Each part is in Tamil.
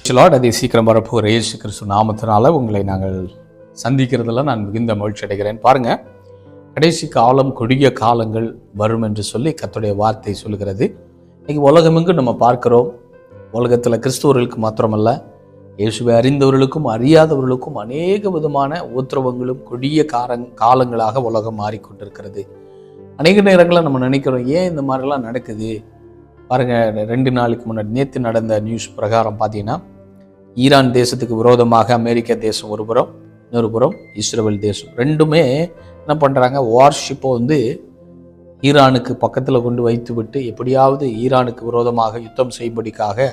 அதை சீக்கிரம் வரப்போகிற இயேசு கிறிஸ்து நாமத்தினால உங்களை நாங்கள் சந்திக்கிறதுல நான் மிகுந்த மகிழ்ச்சி அடைகிறேன். பாருங்க, கடைசி காலம் கொடிய காலங்கள் வரும் என்று சொல்லி கர்த்தருடைய வார்த்தை சொல்லுகிறது. இன்னைக்கு உலகமெங்கும் நம்ம பார்க்கிறோம். உலகத்தில் கிறிஸ்தவர்களுக்கு மாத்திரமல்ல, இயேசுவை அறிந்தவர்களுக்கும் அறியாதவர்களுக்கும் அநேக விதமான உத்திரவங்களும் கொடிய காலங்களாக உலகம் மாறிக்கொண்டிருக்கிறது. அநேக நேரங்களில் நம்ம நினைக்கிறோம், ஏன் இந்த மாதிரிலாம் நடக்குது? பாருங்கள், 2 நாளுக்கு முன்னாடி நேற்று நடந்த நியூஸ் பிரகாரம் பார்த்தீங்கன்னா, ஈரான் தேசத்துக்கு விரோதமாக அமெரிக்க தேசம் ஒரு புறம், இன்னொரு புறம் இஸ்ரேல் தேசம், ரெண்டுமே என்ன பண்ணுறாங்க, வார்ஷிப்பை ஈரானுக்கு பக்கத்தில் கொண்டு வைத்து விட்டு எப்படியாவது ஈரானுக்கு விரோதமாக யுத்தம் செய்யும்படிக்காக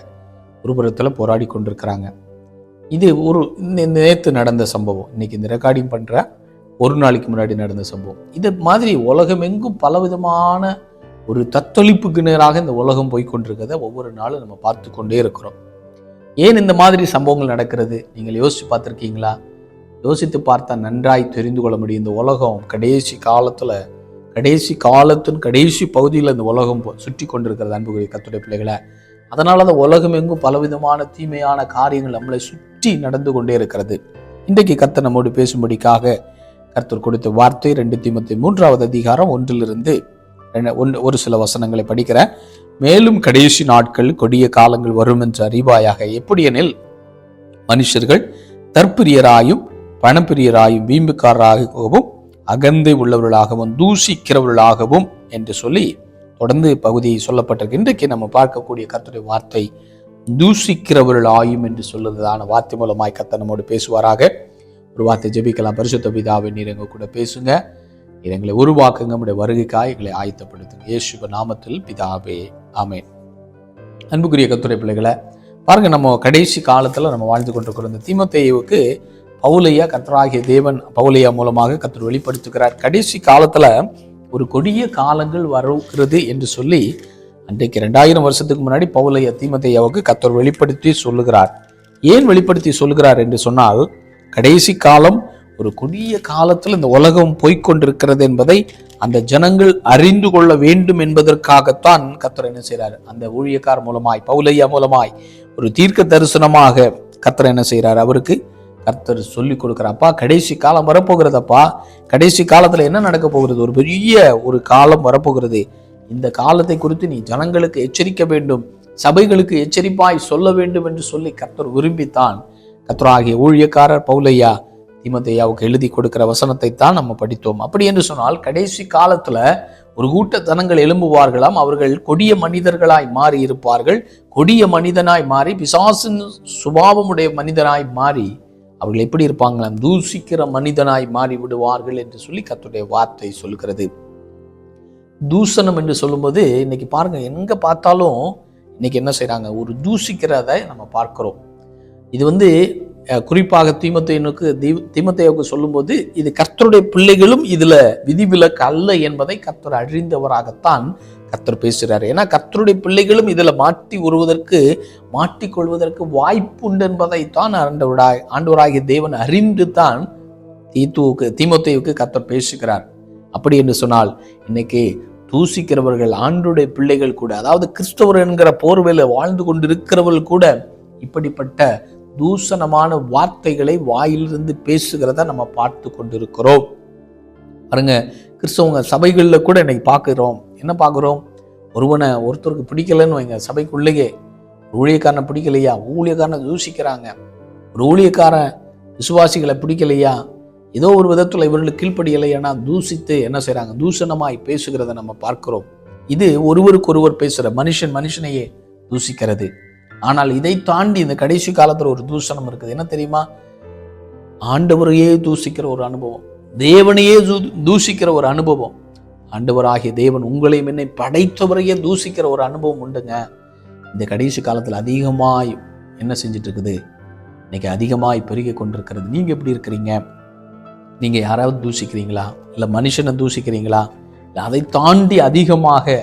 ஒரு புறத்தில் போராடி கொண்டிருக்கிறாங்க. இது நேற்று நடந்த சம்பவம். இன்னைக்கு இந்த ரெக்கார்டிங் பண்ணுற ஒரு நாளைக்கு முன்னாடி நடந்த சம்பவம். இது மாதிரி உலகமெங்கும் பலவிதமான ஒரு தத்தளிப்புக்கு நேராக இந்த உலகம் போய்கொண்டிருக்கிறத ஒவ்வொரு நாளும் நம்ம பார்த்து கொண்டே இருக்கிறோம். ஏன் இந்த மாதிரி சம்பவங்கள் நடக்கிறது? நீங்கள் யோசித்து பார்த்துருக்கீங்களா? யோசித்து பார்த்தா நன்றாய் தெரிந்து கொள்ள முடியும். இந்த உலகம் கடைசி காலத்தின் கடைசி பகுதியில் இந்த உலகம் சுற்றி கொண்டிருக்கிறது அன்புக்குரிய கர்த்தருடைய பிள்ளைகளை. அதனால அந்த உலகம் எங்கும் பலவிதமான தீமையான காரியங்கள் நம்மளை சுற்றி நடந்து கொண்டே இருக்கிறது. இன்றைக்கு கர்த்தர் நம்மோடு பேசும்படிக்காக கர்த்தர் கொடுத்த வார்த்தை 2 தீமோத்தேயு 3வது அதிகாரம் 1 ஒரு சில வசனங்களை படிக்கிறேன். மேலும் கடைசி நாட்கள் கொடிய காலங்கள் வரும் என்று அறிவாயாக. எப்படியெனில், மனுஷர்கள் தற்பிரியராயும் பணப்பிரியராயும் வீம்புக்காரராகவும் அகந்தை உள்ளவர்களாகவும் தூசிக்கிறவர்களாகவும் என்று சொல்லி தொடர்ந்து பகுதி சொல்லப்பட்டிருக்கு. இன்றைக்கு நம்ம பார்க்கக்கூடிய கர்த்தருடைய வார்த்தை தூசிக்கிறவர்களாயும் என்று சொல்லுறதான வார்த்தை மூலமாய் கர்த்தர் நம்மோடு பேசுவாராக. ஒரு வார்த்தை ஜெபிக்கலாம். பரிசுத்த பிதாவே, நீர் எங்க கூட பேசுங்க, நீர் எங்களை உருவாக்குங்க, நம்முடைய வருகைக்காய் எங்களை ஆயத்தப்படுத்துங்க. இயேசுவின் நாமத்தில் பிதாவே, ஆமென். அன்புக்குரிய கர்த்தருடைய பிள்ளைகளை, பாருங்க, நம்ம கடைசி காலத்துல நம்ம வாழ்ந்து கொண்டிருக்கிற இந்த தீமோத்தேயுவுக்கு பவுலையா கர்த்தராகிய தேவன் பவுலையா மூலமாக கர்த்தர் வெளிப்படுத்துகிறார். கடைசி காலத்துல ஒரு கொடிய காலங்கள் வருகிறது என்று சொல்லி அன்றைக்கு 2000 வருஷத்துக்கு முன்னாடி பவுலையா தீமோத்தேயுவுக்கு கர்த்தர் வெளிப்படுத்தி சொல்லுகிறார். ஏன் வெளிப்படுத்தி சொல்லுகிறார் என்று சொன்னால், கடைசி காலம் ஒரு கொடிய காலத்தில் இந்த உலகம் போய்கொண்டிருக்கிறது என்பதை அந்த ஜனங்கள் அறிந்து கொள்ள வேண்டும் என்பதற்காகத்தான் கர்த்தர் என்ன செய்கிறார், அந்த ஊழியக்கார் மூலமாய் பவுலையா மூலமாய் ஒரு தீர்க்க தரிசனமாக கர்த்தர் என்ன செய்கிறார், அவருக்கு கர்த்தர் சொல்லிக் கொடுக்குறாப்பா, கடைசி காலம் வரப்போகிறதப்பா, கடைசி காலத்துல என்ன நடக்க போகிறது, ஒரு பெரிய ஒரு காலம் வரப்போகிறது. இந்த காலத்தை குறித்து நீ ஜனங்களுக்கு எச்சரிக்க வேண்டும், சபைகளுக்கு எச்சரிப்பாய் சொல்ல வேண்டும் என்று சொல்லி கர்த்தர் விரும்பித்தான் கர்த்தராகிய ஊழியக்காரர் பவுலையா தீமோத்தேயுவுக்கு எழுதி கொடுக்கிற வசனத்தை தான் நம்ம படித்தோம். அப்படி என்று சொன்னால், கடைசி காலத்துல ஒரு கூட்ட ஜனங்கள் எழும்புவார்களாம். அவர்கள் கொடிய மனிதர்களாய் மாறி இருப்பார்கள். கொடிய மனிதனாய் மாறி, பிசாசின் சுபாவமுடைய மனிதனாய் மாறி அவர்கள் எப்படி இருப்பாங்களாம், தூசிக்கிற மனிதனாய் மாறி விடுவார்கள் என்று சொல்லி கர்த்தருடைய வார்த்தை சொல்லுகிறது. தூசணம் என்று சொல்லும்போது இன்னைக்கு பாருங்க, எங்க பார்த்தாலும் இன்னைக்கு என்ன செய்யறாங்க, ஒரு தூசிக்கிறத நம்ம பார்க்கிறோம். இது குறிப்பாக தீமோத்தேயுவுக்கு சொல்லும்போது, இது கர்த்தருடைய பிள்ளைகளும் இதுல விதிவிலக்கு அல்ல என்பதை கர்த்தர் அறிந்தவராகத்தான் கர்த்தர் பேசுகிறார். ஏன்னா கர்த்தருடைய பிள்ளைகளும் இதுல மாட்டிக்கொள்வதற்கு வாய்ப்பு உண்டு என்பதைத்தான் ஆண்டவராகிய தேவன் அறிந்து தான் தீமோத்தேயுவுக்கு கர்த்தர் பேசுகிறார். அப்படி என்று சொன்னால், இன்னைக்கு தூசிக்கிறவர்கள் ஆண்டவருடைய பிள்ளைகள் கூட, அதாவது கிறிஸ்தவர் என்கிற போர்வையில வாழ்ந்து கொண்டிருக்கிறவர்கள் கூட இப்படிப்பட்ட தூசணமான வார்த்தைகளை வாயிலிருந்து பேசுகிறத நம்ம பார்த்து கொண்டிருக்கிறோம். பாருங்க, கிறிஸ்தவங்க சபைகள்ல கூட இன்னைக்கு பார்க்கிறோம். என்ன பார்க்கிறோம், ஒருத்தருக்கு பிடிக்கலன்னு வைங்க, சபைக்குள்ளேயே ஊழியக்காரனை பிடிக்கலையா, ஊழியக்காரனை தூசிக்கிறாங்க. ஒரு ஊழியக்காரன் விசுவாசிகளை பிடிக்கலையா, ஏதோ ஒரு விதத்துல இவர்களுக்கு கீழ்ப்படியலையா, தூசித்து என்ன செய்யறாங்க, தூஷணமாய் பேசுகிறத நம்ம பார்க்கிறோம். இது ஒருவருக்கு ஒருவர் பேசுற மனுஷனையே தூசிக்கிறது. ஆனால் இதை தாண்டி இந்த கடைசி காலத்துல ஒரு தூஷணம் இருக்குது. என்ன தெரியுமா, ஆண்டவரையே தூசிக்கிற ஒரு அனுபவம், தேவனையே தூசிக்கிற ஒரு அனுபவம். ஆண்டவராகிய தேவன் உங்களையும் என்னை படைத்தவரையே தூசிக்கிற ஒரு அனுபவம் உண்டுங்க. இந்த கடைசி காலத்துல அதிகமாய் என்ன செஞ்சுட்டு இருக்குது, இன்னைக்கு அதிகமாய் பெருகி கொண்டிருக்கிறது. நீங்க எப்படி இருக்கிறீங்க? நீங்க யாராவது தூசிக்கிறீங்களா, இல்ல மனுஷனை தூசிக்கிறீங்களா, இல்லை அதை தாண்டி அதிகமாக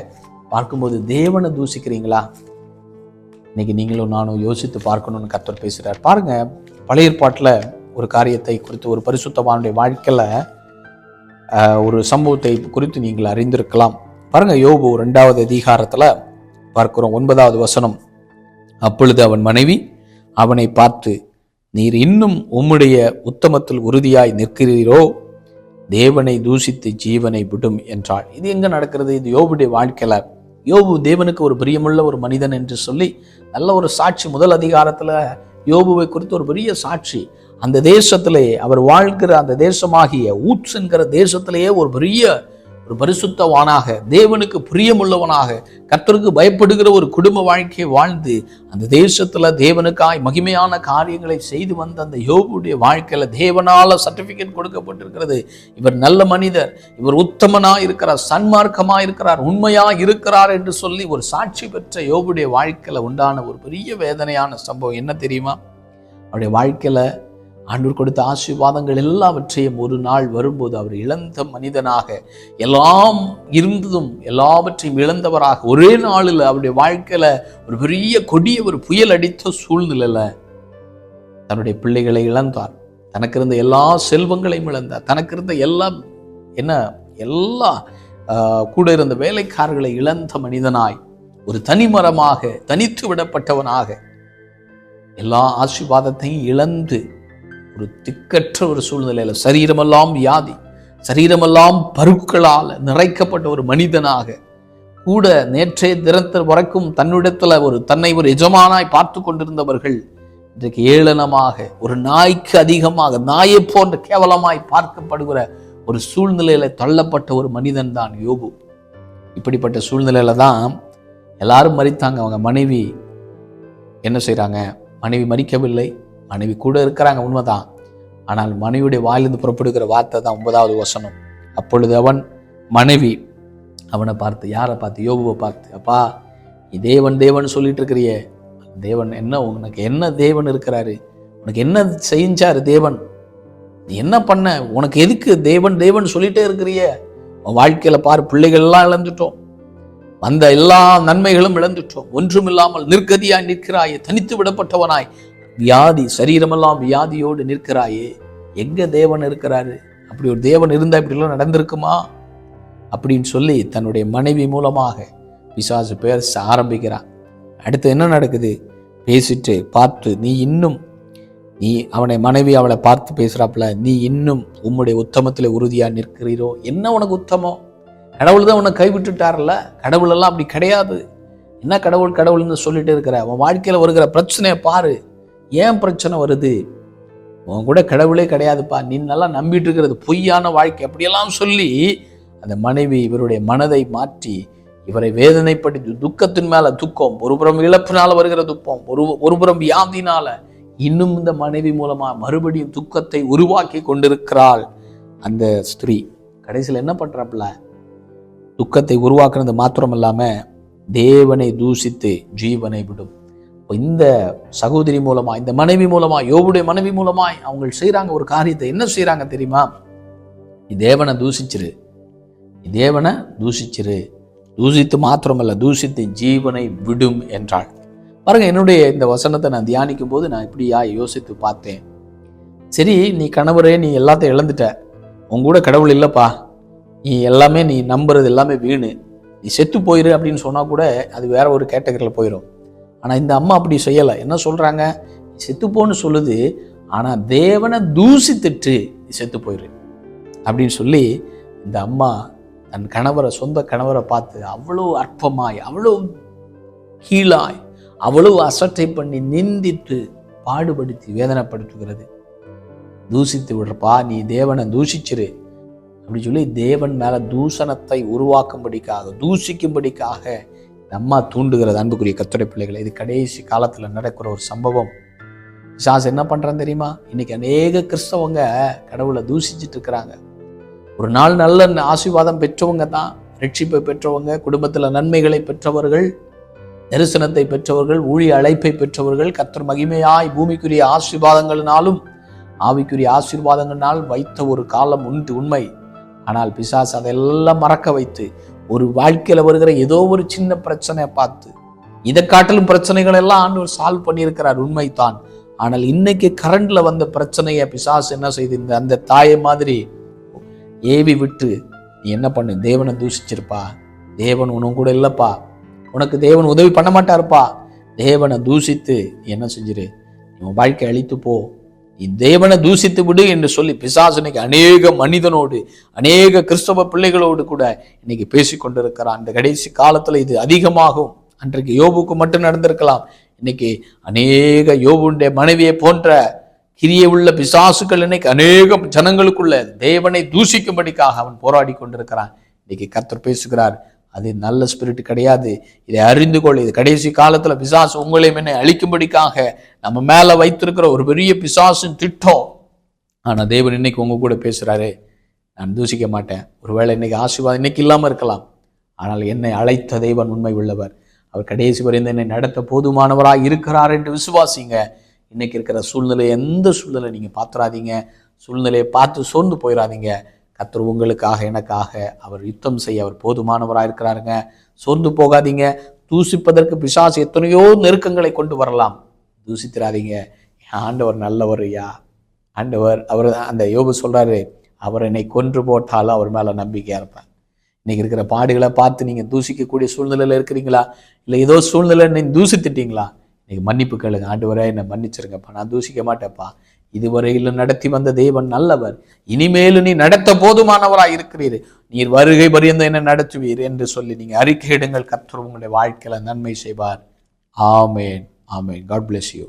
பார்க்கும்போது தேவனை தூசிக்கிறீங்களா? இன்னைக்கு நீங்களும் நானும் யோசித்து பார்க்கணும்னு கர்த்தர் பேசுகிறார். பாருங்க, பழைய ஏற்பாட்டில் ஒரு காரியத்தை குறித்து, ஒரு பரிசுத்தவானுடைய வாழ்க்கையில் ஒரு சம்பவத்தை குறித்து நீங்கள் அறிந்திருக்கலாம். பாருங்க, யோபு 2வது அதிகாரத்தில் பார்க்கிறோம் 9வது வசனம். அப்பொழுது அவன் மனைவி அவனை பார்த்து, நீர் இன்னும் உம்முடைய உத்தமத்தில் உறுதியாய் நிற்கிறீரோ? தேவனை தூஷித்து ஜீவனை விடும் என்றாள். இது எங்க நடக்கிறது? இது யோபுடைய வாழ்க்கையில. யோபு தேவனுக்கு ஒரு பிரியமுள்ள ஒரு மனிதன் என்று சொல்லி நல்ல ஒரு சாட்சி. முதல் அதிகாரத்துல யோபுவை குறித்து ஒரு பெரிய சாட்சி. அந்த தேசத்திலே அவர் வாழ்கிற அந்த தேசமாகிய ஊட்ஸ் என்கிற தேசத்திலேயே ஒரு பெரிய ஒரு பரிசுத்தவானாக, தேவனுக்கு பிரியமுள்ளவனாக, கர்த்தருக்கு பயப்படுகிற ஒரு குடும்ப வாழ்க்கையை வாழ்ந்து அந்த தேசத்துல தேவனுக்காய் மகிமையான காரியங்களை செய்து வந்த அந்த யோபுடைய வாழ்க்கையில தேவனால சர்டிபிகேட் கொடுக்கப்பட்டிருக்கிறது. இவர் நல்ல மனிதர், இவர் உத்தமனா இருக்கிறார், சன்மார்க்கமா இருக்கிறார், உண்மையா இருக்கிறார் என்று சொல்லி ஒரு சாட்சி பெற்ற யோபுடைய வாழ்க்கையில உண்டான ஒரு பெரிய வேதனையான சம்பவம் என்ன தெரியுமா? அவருடைய வாழ்க்கையில ஆண்டவர் கொடுத்த ஆசீர்வாதங்கள் எல்லாவற்றையும் ஒரு நாள் வரும்போது அவர் இழந்த மனிதனாக, எல்லாம் இருந்ததும் எல்லாவற்றையும் இழந்தவராக, ஒரே நாளில் அவருடைய வாழ்க்கையில ஒரு பெரிய கொடிய ஒரு புயல் அடித்த சூழ்நிலையில தன்னுடைய பிள்ளைகளை இழந்தார். தனக்கு இருந்த எல்லா செல்வங்களையும் இழந்தார். தனக்கு இருந்த எல்லா கூட இருந்த வேலைக்காரர்களை இழந்த மனிதனாய், ஒரு தனிமரமாக தனித்து விடப்பட்டவனாக, எல்லா ஆசீர்வாதத்தையும் இழந்து ஒரு திக்கற்ற ஒரு சூழ்நிலையில, சரீரமெல்லாம் வியாதி, சரீரமெல்லாம் பருக்களால் நிறைக்கப்பட்ட ஒரு மனிதனாக, கூட நேற்றைய தினத்தில் வரைக்கும் தன்னிடத்துல தன்னை ஒரு எஜமானாய் பார்த்து கொண்டிருந்தவர்கள் இன்றைக்கு ஏளனமாக, ஒரு நாய்க்கு அதிகமாக, நாயை போன்ற கேவலமாய் பார்க்கப்படுகிற ஒரு சூழ்நிலையில தள்ளப்பட்ட ஒரு மனிதன் தான் யோபு. இப்படிப்பட்ட சூழ்நிலையில தான் எல்லாரும் மரித்தாங்க. அவங்க மனைவி என்ன செய்றாங்க? மனைவி மரிக்கவில்லை, மனைவி கூட இருக்கிறாங்க, உண்மைதான். ஆனால் மனைவியுடைய வாயிலிருந்து புறப்படுகிற வார்த்தை தான் 9வது வசனம். அப்பொழுது அவன் மனைவி அவனை பார்த்து, யாரை பார்த்து? யோபுவை பார்த்து, அப்பா நீ தேவன் தேவன் சொல்லிட்டு இருக்கிறிய, தேவன் என்ன, உனக்கு என்ன தேவன் இருக்கிறாரு? உனக்கு என்ன செஞ்சாரு தேவன்? நீ என்ன பண்ண? உனக்கு எதுக்கு தேவன் தேவன் சொல்லிட்டே இருக்கிறிய? உன் வாழ்க்கையில பாரு, பிள்ளைகள் எல்லாம் இழந்துட்டோம், வந்த எல்லா நன்மைகளும் இழந்துட்டோம், ஒன்றும் இல்லாமல் நிர்கதியாய் நிற்கிறாயே, தனித்து விடப்பட்டவனாய், வியாதி, சரீரமெல்லாம் வியாதியோடு நிற்கிறாயே, எங்க தேவன் இருக்கிறாரு? அப்படி ஒரு தேவன் இருந்தா இப்படிலாம் நடந்திருக்குமா? அப்படின்னு சொல்லி தன்னுடைய மனைவி மூலமாக பிசாசு பேச ஆரம்பிக்கிறான். அடுத்து என்ன நடக்குது? பேசிட்டு பார்த்து, நீ அவனை மனைவி அவளை பார்த்து பேசுறாப்புல, நீ இன்னும் உம்முடைய உத்தமத்தில் உறுதியா நிற்கிறீரோ? என்ன உனக்கு உத்தமம்? கடவுள் தான் உன்னை கைவிட்டுட்டார்ல. கடவுள் எல்லாம் அப்படி கிடையாது. என்ன கடவுள் கடவுள்னு சொல்லிட்டு இருக்கிற? அவன் வாழ்க்கையில வருகிற பிரச்சனையை பாரு. ஏன் பிரச்சனை வருது? உன் கூட கடவுளே கிடையாதுப்பா, நீ நல்லா நம்பிட்டு இருக்கிறது பொய்யான வாழ்க்கை, அப்படியெல்லாம் சொல்லி அந்த மனைவி இவருடைய மனதை மாற்றி இவரை வேதனைப்படுத்தி, துக்கத்தின் மேல துக்கம், ஒருபுறம் இழப்பினால வருகிற துக்கம், ஒருபுறம் வியாதினால, இன்னும் இந்த மனைவி மூலமா மறுபடியும் துக்கத்தை உருவாக்கி கொண்டிருக்கிறாள் அந்த ஸ்திரீ. கடைசியில் என்ன பண்றாப்புல? துக்கத்தை உருவாக்குறது மாத்திரம் இல்லாம தேவனை தூஷித்து ஜீவனை விடும். இந்த சகோதரி மூலமா, இந்த மனைவி மூலமா, யோபுடைய மனைவி மூலமாய் அவங்க செய்யறாங்க ஒரு காரியத்தை. என்ன செய்யறாங்க தெரியுமா? நீ தேவனை தூஷிச்சிரு, நீ தேவனை தூஷிச்சிரு, தூஷித்து மாத்திரமல்ல தூஷித்து ஜீவனை விடும் என்றாள். பாருங்க, என்னுடைய இந்த வசனத்தை நான் தியானிக்கும் போது நான் இப்படியா யோசித்து பார்த்தேன். சரி, நீ கணவரே, நீ எல்லாத்தையும் இழந்துட்ட, உங்க கூட கடவுள் இல்லப்பா, நீ எல்லாமே நீ நம்புறது எல்லாமே வீணு, நீ செத்து போயிரு அப்படின்னு சொன்னா கூட அது வேற ஒரு கேட்டகரியில் போயிடும். ஆனா இந்த அம்மா அப்படி செய்யலை. என்ன சொல்றாங்க? செத்துப்போன்னு சொல்லுது, ஆனா தேவனை தூஷித்துட்டு செத்து போயிரு அப்படின்னு சொல்லி இந்த அம்மா தன் கணவரை, சொந்த கணவரை பார்த்து அவ்வளவு அற்பமாய், அவ்வளவு கீழாய், அவ்வளவு அசட்டை பண்ணி நிந்தித்து பாடுபடுத்தி வேதனைப்படுத்துகிறது. தூஷித்து விடுறப்பா, நீ தேவனை தூஷிச்சிரு அப்படி சொல்லி தேவன் மேல தூஷணத்தை உருவாக்கும்படிக்காக, தூஷிக்கும்படிக்காக அம்மா தூண்டுகிறது. அன்புக்குரிய கர்த்தருடைய பிள்ளைகளை, இது கடைசி காலத்துல நடக்கிற ஒரு சம்பவம். பிசாசு என்ன பண்றான்னு தெரியுமா? இன்னைக்கு அநேக கிறிஸ்தவங்க கடவுளை தூஷிச்சுட்டு இருக்கிறாங்க. ஒரு நாள் நல்ல ஆசீர்வாதம் பெற்றவங்க தான், ரட்சிப்பை பெற்றவங்க, குடும்பத்துல நன்மைகளை பெற்றவர்கள், தரிசனத்தை பெற்றவர்கள், ஊழிய அழைப்பை பெற்றவர்கள், கர்த்தர் மகிமையாய் பூமிக்குரிய ஆசீர்வாதங்களினாலும் ஆவிக்குரிய ஆசீர்வாதங்களினால் வைத்த ஒரு காலம் உண்மை. ஆனால் பிசாசு அதெல்லாம் மறக்க வைத்து ஒரு வாழ்க்கையில வருகிற ஏதோ ஒரு சின்ன பிரச்சனையை பார்த்து, இதை காட்டிலும் பிரச்சனைகள் எல்லாம் ஆண்டவர் சால்வ் பண்ணியிருக்கிறார், உண்மைதான். ஆனால் இன்னைக்கு கரண்ட்ல வந்த பிரச்சனையை பிசாசு என்ன செய்து, அந்த தாயை மாதிரி ஏவி விட்டு, நீ என்ன பண்ணு, தேவனை தூஷிச்சிருப்பா, தேவன் உனக்கு கூட இல்லப்பா, உனக்கு தேவன் உதவி பண்ண மாட்டாருப்பா, தேவனை தூஷித்து நீ என்ன செஞ்சிரு, உன் வாழ்க்கை அழித்து போ, நீ தேவனை தூசித்து விடு என்று சொல்லி பிசாசு இன்னைக்கு அநேக மனிதனோடு, அநேக கிறிஸ்தவ பிள்ளைகளோடு கூட இன்னைக்கு பேசிக்கொண்டிருக்கிறான். இந்த கடைசி காலத்துல இது அதிகமாகும். அன்றைக்கு யோபுக்கு மட்டும் நடந்திருக்கலாம், இன்னைக்கு அநேக யோபுடைய மனைவியை போன்ற கிரிய உள்ள பிசாசுகள் இன்னைக்கு அநேக ஜனங்களுக்குள்ள தேவனை தூசிக்கும்படிக்காக அவன் போராடி கொண்டிருக்கிறான். இன்னைக்கு கர்த்தர் பேசுகிறார், அது நல்ல ஸ்பிரிட் கிடையாது, இதை அறிந்து கொள். இது கடைசி காலத்துல பிசாசு உங்களையும் என்னை அழிக்கும்படிக்காக நம்ம மேல வைத்திருக்கிற ஒரு பெரிய பிசாசின் திட்டம். ஆனா தேவன் இன்னைக்கு உங்க கூட பேசுறாரு, நான் தூசிக்க மாட்டேன். ஒருவேளை இன்னைக்கு ஆசீர்வாதம் இன்னைக்கு இல்லாம இருக்கலாம், ஆனால் என்னை அழைத்த தேவன் உண்மை உள்ளவர், அவர் கடைசி வரைந்து என்னை நடத்த போதுமானவராய் இருக்கிறார் என்று விசுவாசிங்க. இன்னைக்கு இருக்கிற சூழ்நிலை, எந்த சூழ்நிலை நீங்க பாத்துறாதீங்க, சூழ்நிலையை பார்த்து சோர்ந்து போயிடாதீங்க. கர்த்தர் உங்களுக்காக எனக்காக அவர் யுத்தம் செய்ய அவர் போதுமானவராக இருக்கிறாருங்க. சோர்ந்து போகாதீங்க. தூசிப்பதற்கு பிசாசு எத்தனையோ நெருக்கங்களை கொண்டு வரலாம், தூசித்திராதீங்க. ஆண்டவர் நல்லவர் ஐயா, ஆண்டவர் அவர் அந்த யோபு சொல்றாரு, அவர் என்னை கொன்று போட்டாலும் அவர் மேல நம்பிக்கையா இருப்பேன். இன்னைக்கு இருக்கிற பாடுகளை பார்த்து நீங்க தூசிக்கக்கூடிய சூழ்நிலையில இருக்கிறீங்களா, இல்லை ஏதோ சூழ்நிலை நீங்க தூசித்துட்டீங்களா, இன்னைக்கு மன்னிப்பு கேளுங்க. ஆண்டவரே என்னை மன்னிச்சிருங்கப்பா, நான் தூசிக்க மாட்டேன்ப்பா, இதுவரையில் நடத்தி வந்த தேவன் நல்லவர், இனிமேலும் நீ நடத்த போதுமானவராய் இருக்கிறீர், நீர் வருகை பரியந்த என்ன நடத்துவீர் என்று சொல்லி நீங்க அறிக்கையிடுங்கள். கர்த்தர் உங்களுடைய வாழ்க்கையில நன்மை செய்வார். ஆமேன், ஆமேன். God bless you.